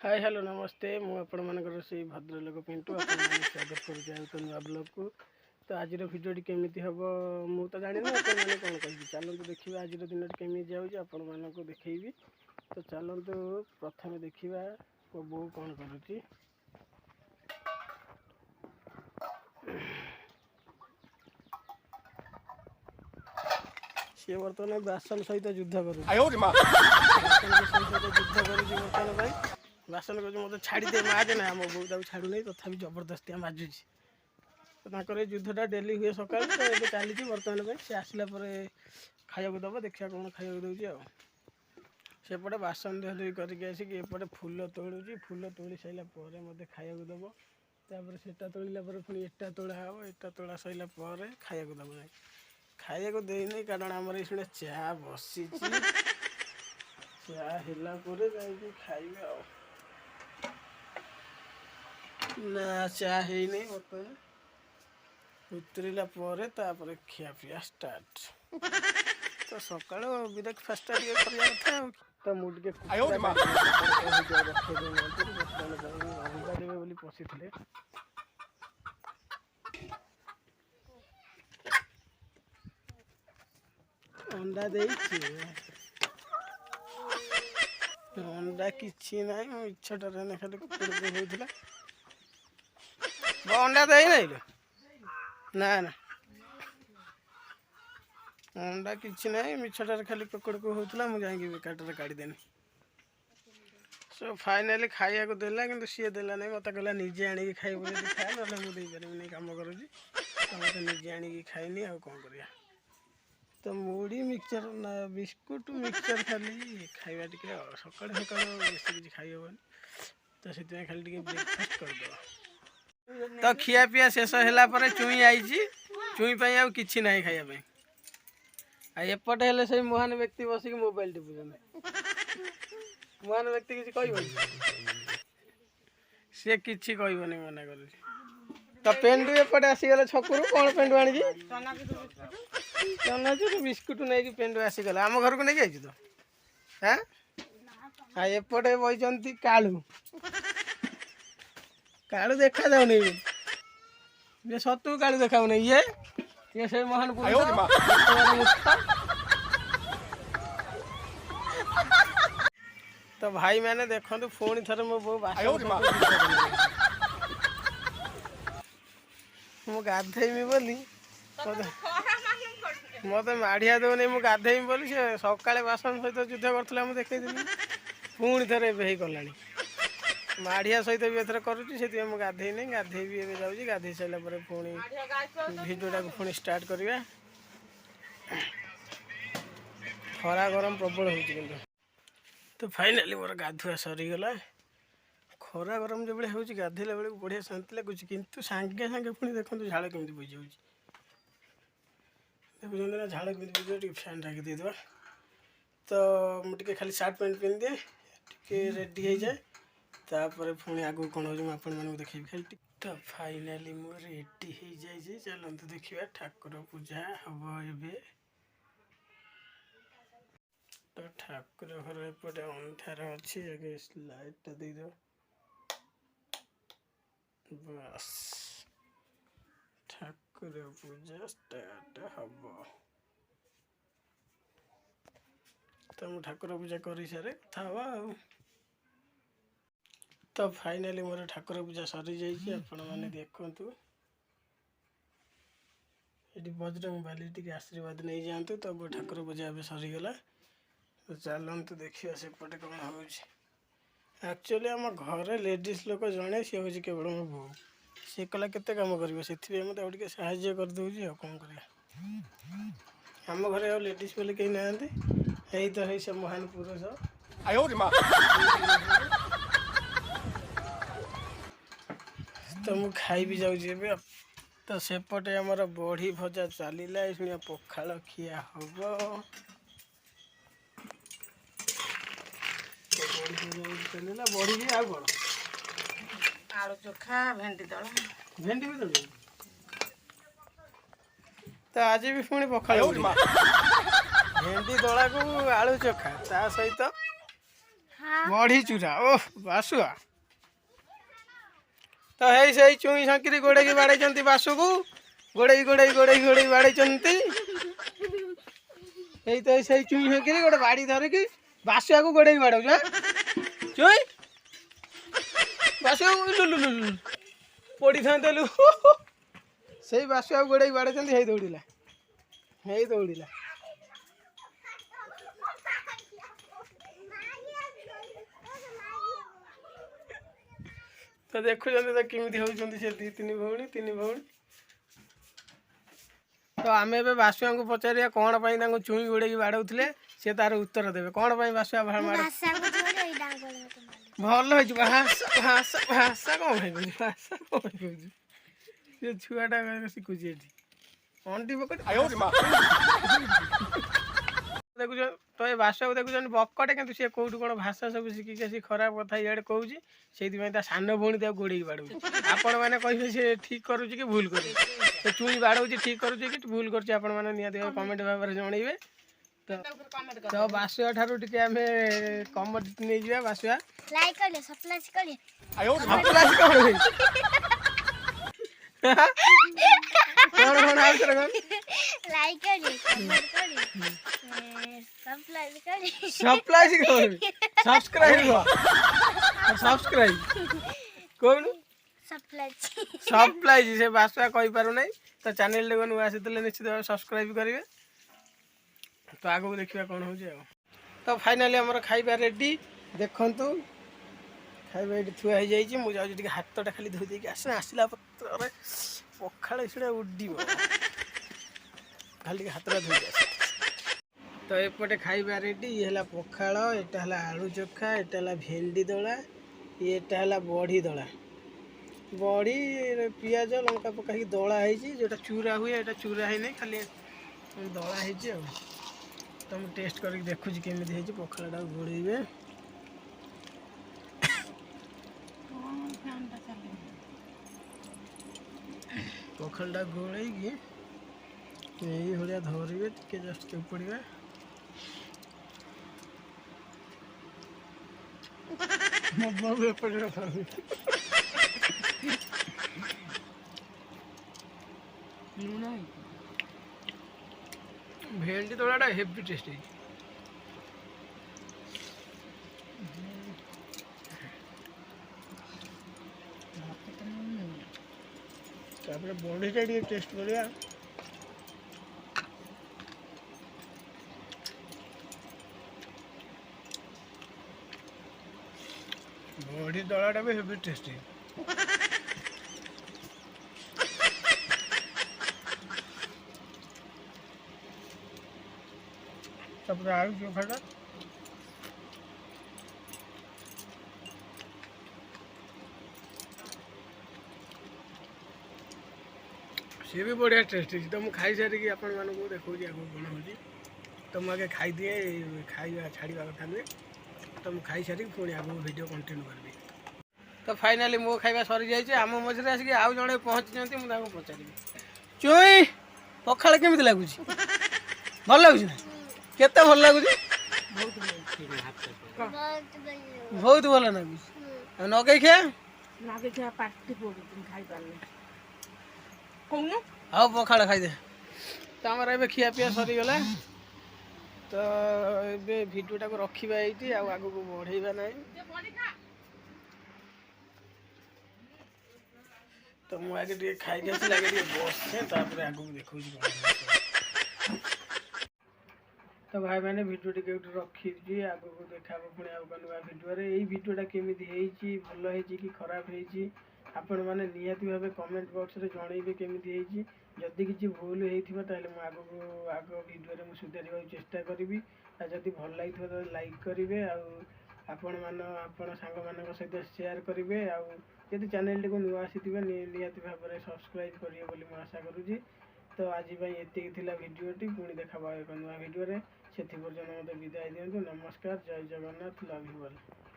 Hi hello नमस्ते मुझे से भद्रलोक पिंटू आपको स्वागत कर नुआ ब्लॉग को। तो आज भिडियोटी केमी हम मुझे तो जानी मैंने कौन कह चलते देखा आज दिन केमी जाऊँगी आपण मानक देखी। तो चलतु प्रथम देखा मो बो कौन करुच्ची। सी बर्तमान बासन सहित युद्ध कर बासन कर मत छाड़ी दे माजे ना मो बो छाड़ू नहीं तथा जबरदस्ती माजुची। तो युद्धटा डेली हुए सका तो ये चली बर्तमान सी आसला खाया दब देखा कौन खाया दूसरी सेपटे बासन देह दुई करके आसिक एपटे फूल तोड़ुची। फूल तोड़ी सारा मत खाया दब तापर सेटा तोड़ा पुणी एटा तोड़ा हम एटा तोड़ा सरला खाया दब ना खाया को देनी कारण आमर ये चा बसी चा है खाइबे ना चा है नहीं बर्तमान उतरला खिया पिया स्टार्ट। तो सका ब्रेकफास्ट था तो मुझे पशि अंडा दे अंडा कि ना इच्छाटा खाली होता अंडा दे ना ना अंडा कि ना मिछटार खाली कुकुड़ को होता मुझे बेकार काढ़ीदेनी। सो फाइनाली खाया को देला कि सी देला नहीं मत कहला निजे आनी खाए खाए ना मुझे पारि कम करुँच तो मत निजे आनी खाइनी आ कौन कर। तो मुड़ी मिक्सचर ना बिस्कुट मिक्सचर खाली खाइबा टे सका सका बेस किसी खाई हेनी तो से खाली ब्रेकफास्ट करद। तो खिया पिया शेष है चुई आई चुई कि ना खायापी एपटे हेले से महान व्यक्ति बसिक मोबाइल टिपुन महान व्यक्ति किसी कह सी कि कहनी मना कर। तो पेंडू एपटे आसीगले छकू कौन पेंडू आनी चनाचूर बिस्कुट नहीं पेंडू आसीगला आम घर को नहीं आई तो हाँ एपटे बही कालू कालू देखा जाऊन ये सतु कालू देखा ये से महान तो भाई मैंने देखो पुणी थर मो बो मु गाधेमी बोली मत माढ़िया दौनी मु गाधेमी बोली से सका बासन सहित युद्ध करता मुझे देखी पुणी थे ए गला माढ़िया सहित भी एथर करुच्ची से गाधे नहीं गाधे भी ए जाऊँगी गाधे सारा पुणी भिडियोटा को पुणी स्टार्ट करवा। खरा गरम प्रबल हो तो फाइनाली मोर गाधुआ सरीगला। खरा गरम जो भाई हूँ गाधेला बेले बढ़िया शांति लगुच किंतु सांगे सांगे पुणी देखो झाड़ केमी बोझ जाऊँ देखुं ना झाड़ केमी बोझ टे फैन टाँगी देदेवा। तो मुझे खाली सार्ट पैंट पिंध दिए टे रेडी हो जाए तापर पुणी आगू कौन हो आपण देखी खाली। तो फाइनाली मो रेडी हो जाए चलते देखा ठाकुर पूजा हम ए। तो ठाकुर घर एपटे अंधार अच्छी आगे लाइटा दे दो बस ठाकुर पूजा स्टार्ट हम। तो मुझे ठाकुर पूजा कर सारे कथा। तो फाइनाली मोर ठाकुर पूजा सरी जाइए आपण मैंने देखु ये बजरंग बाली टी आशीर्वाद नहीं जातु। तो वो ठाकुर पूजा ए सरीगला। तो चलते देखिए सेपटे कौन हो। एक्चुअली आम घर लेडीज लोक जड़े सी हूँ केवल मो बो सी कला केते कम कर मत टे साहय करदे कौन कर। आम घर लेडीज बोले कहीं ना यही तो है से महान पुरुष तो मु खाई भी जाऊँ। तो सेपटे आमर बड़ी भजा चलला ये पखाड़ खिया हम चलला बड़ी भी आ कौन आलू चोखा भेंडी दला भेंडी भी दल। तो आज भी पुणी पखाड़ भेंडी दला को आलू चोखा ता सहित ବଢି ଚୁରା ଓହ ବାସୁଆ ତ ହେଇ ସେଇ ଚୁଇଁ ସାଙ୍କିରି ଗୋଡ଼େଇକି ବାଡ଼େଇଛନ୍ତି ବାସୁକୁ ଗୋଡ଼େଇ ଗୋଡ଼େଇ ଗୋଡ଼େଇ ଗୋଡ଼େଇ ବାଡ଼େଇଛନ୍ତି ଏଇ ତ ସେଇ ଚୁଇଁ ସାଙ୍କିରି ଗୋଟେ ବାଡ଼ି ଧରିକି ବାସୁଆକୁ ଗୋଡ଼େଇକି ବାଡ଼ଉଛୁ ଚୁଇଁ ବାସୁଆକୁ ପଡ଼ିଥାନ୍ତେ ସେଇ ବାସୁଆକୁ ଗୋଡ଼େଇକି ବାଡ଼େଇଛନ୍ତି ହେଇ ଦୌଡ଼ିଲା ତ ଦେଖୁଛନ୍ତି ତ କେମିତି ହେଉଛନ୍ତି ସେ ତିନି ଭଉଣୀ ତ ଆମେ ଏବେ ବାସୁଆଙ୍କୁ ପଚାରିବା କ'ଣ ପାଇଁ ତାଙ୍କୁ ଚୁଇଁ ଗୋଡ଼େଇକି ବାଡ଼ଉଥିଲେ ସେ ତାର ଉତ୍ତର ଦେବେ କ'ଣ ପାଇଁ ବାସୁଆ ଭଲ ହେଇଛି ଭାଷା କ'ଣ ପାଇଁ କହୁଛି ସେ ଛୁଆଟା ଶିଖୁଛି ଏଠି ଅଣ୍ଟି ପକେଟ ଦେଖୁଛ ତ ଏ ଭାଷାକୁ ଦେଖୁଛନ୍ତି ବକଟେ କିନ୍ତୁ ସିଏ କୋଉଠୁ କ'ଣ ଭାଷା ସବୁ ଶିଖିକି ଆସି ଖରାପ କଥା ଇଆଡ଼େ କହୁଛି ସେଇଥିପାଇଁ ତା ସାନ ଭଉଣୀ ତାକୁ ଗୋଡ଼େଇକି ବାଡ଼ଉଛି ଆପଣମାନେ କହିବେ ସେ ଠିକ୍ କରୁଛି କି ଭୁଲ କରୁଛି ସେ ଚୁଇଁ ବାଡ଼ଉଛି ଠିକ୍ କରୁଛି କି ଭୁଲ କରୁଛି ଆପଣମାନେ ନିହାତି ଭାବେ କମେଣ୍ଟ ଭାବରେ ଜଣେଇବେ ତ ବାସୁଆ ଠାରୁ ଟିକେ ଆମେ କମେଣ୍ଟ ନେଇଯିବା ବାସୁଆ କ'ଣ ଆଉଥରେ କ'ଣ ସବସ୍କ୍ରାଇବ କହୁନୁ ସପ୍ଲାଇଜ ସେ ବାସୁଆ କହିପାରୁ ନାହିଁ ତ ଚ୍ୟାନେଲଟାକୁ ନୂଆ ଆସିଥିଲେ ନିଶ୍ଚିତ ଭାବେ ସବସ୍କ୍ରାଇବ କରିବେ ତ ଆଗକୁ ଦେଖିବା କ'ଣ ହେଉଛି ଆଉ ତ ଫାଇନାଲି ଆମର ଖାଇବା ରେଡ଼ି ଦେଖନ୍ତୁ ଖାଇବା ଏଠି ଥୁଆ ହେଇଯାଇଛି ମୁଁ ଯାଉଛି ଟିକେ ହାତଟା ଖାଲି ଧୋଇ ଦେଇକି ଆସିଲା ପତ୍ରରେ ପଖାଳ ସେଟା ଉଡ଼ିବ ଖାଲି ଟିକେ ହାତଟା ଧୋଇକି ଆସ ତ ଏପଟେ ଖାଇବା ରେଡ଼ି ଇଏ ହେଲା ପଖାଳ ଏଟା ହେଲା ଆଳୁ ଚୋଖା ଏଟା ହେଲା ଭେଣ୍ଡି ଦଳା ଏଟା ହେଲା ବଢ଼ି ଦଳା ବଢ଼ି ପିଆଜ ଲଙ୍କା ପକାଇକି ଦଳା ହେଇଛି ଯେଉଁଟା ଚୁରା ହୁଏ ଏଇଟା ଚୁରା ହେଇନି ଖାଲି ଦଳା ହେଇଛି ଆଉ ତ ମୁଁ ଟେଷ୍ଟ କରିକି ଦେଖୁଛି କେମିତି ହେଇଛି ପଖାଳଟାକୁ ଗୋଳେଇବେ ପଖାଳଟା ଗୋଳେଇକି ଏଇଭଳିଆ ଧରିବେ ଟିକେ ଜଷ୍ଟ ଚିପୁଡ଼ିବେ ମୋ ବୋଉ ଏପଟେ ଭେଣ୍ଡି ଦଳାଟା ହେଭି ଟେଷ୍ଟ ହେଇଛି ତାପରେ ବଢ଼ିଟା ଟିକେ ଟେଷ୍ଟ କରିବା ବଢ଼ି ଦଳାଟା ବି ହେଭି ଟେଷ୍ଟି ତାପରେ ଆଳୁ ଚୋଖାଟା ସିଏ ବି ବଢ଼ିଆ ଟେଷ୍ଟ ହେଇଛି ତ ମୁଁ ଖାଇସାରିକି ଆପଣମାନଙ୍କୁ ଦେଖାଉଛି ଆଗକୁ କ'ଣ ହେଉଛି ତ ମୁଁ ଆଗେ ଖାଇଦିଏ ଖାଇବା ଛାଡ଼ିବା କଥା ନୁହେଁ ତ ମୁଁ ଖାଇସାରିକି ପୁଣି ଆଗକୁ ଭିଡ଼ିଓ କଣ୍ଟିନ୍ୟୁ କରିବି ତ ଫାଇନାଲି ମୋ ଖାଇବା ସରିଯାଇଛି ଆମ ମଝିରେ ଆସିକି ଆଉ ଜଣେ ପହଞ୍ଚିଛନ୍ତି ମୁଁ ତାଙ୍କୁ ପଚାରିବି ଚୁଇଁ ପଖାଳ କେମିତି ଲାଗୁଛି ଭଲ ଲାଗୁଛି ନା କେତେ ଭଲ ଲାଗୁଛି ବହୁତ ଭଲ ଲାଗୁଛି ଆଉ ନଗେଇ ଖିଆ ଆଉ ପଖାଳ ଖାଇଦେ ତ ଆମର ଏବେ ଖିଆପିଆ ସରିଗଲା ତ ଏବେ ଭିଡ଼ିଓଟାକୁ ରଖିବା ଏଇଠି ଆଉ ଆଗକୁ ବଢ଼େଇବା ନାହିଁ ତ ମୁଁ ଆଗେ ଟିକେ ଖାଇକି ଆସିଲି ଆଗେ ଟିକେ ବସେ ତାପରେ ଆଗକୁ ଦେଖଉଛି ତ ଭାଇମାନେ ଭିଡ଼ିଓ ଟିକେ ଏଇଠି ରଖିଛି ଆଗକୁ ଦେଖାହେବ ପୁଣି ଆଉ ନୂଆ ଭିଡ଼ିଓରେ ଏଇ ଭିଡ଼ିଓଟା କେମିତି ହେଇଛି ଭଲ ହେଇଛି କି ଖରାପ ହେଇଛି ଆପଣମାନେ ନିହାତି ଭାବେ କମେଣ୍ଟ ବକ୍ସରେ ଜଣେଇବେ କେମିତି ହେଇଛି ଯଦି କିଛି ଭୁଲ ହେଇଥିବ ତାହେଲେ ମୁଁ ଆଗ ଭିଡ଼ିଓରେ ମୁଁ ସୁଧାରିବାକୁ ଚେଷ୍ଟା କରିବି ଆଉ ଯଦି ଭଲ ଲାଗିଥିବ ତାହେଲେ ଲାଇକ୍ କରିବେ ଆଉ ଆପଣ ସାଙ୍ଗମାନଙ୍କ ସହିତ ସେୟାର କରିବେ ଆଉ ଯଦି ଚ୍ୟାନେଲଟିକୁ ନୂଆ ଆସିଥିବେ ନିହାତି ଭାବରେ ସବସ୍କ୍ରାଇବ୍ କରିବେ ବୋଲି ମୁଁ ଆଶା କରୁଛି ତ ଆଜି ପାଇଁ ଏତିକି ଥିଲା ଭିଡ଼ିଓଟି ପୁଣି ଦେଖାହେବ ଏକ ନୂଆ ଭିଡ଼ିଓରେ ସେଥି ପର୍ଯ୍ୟନ୍ତ ମୋତେ ବିଦାୟ ଦିଅନ୍ତୁ ନମସ୍କାର ଜୟ ଜଗନ୍ନାଥ ଲଭ୍ ୟୁ ଅଲ୍।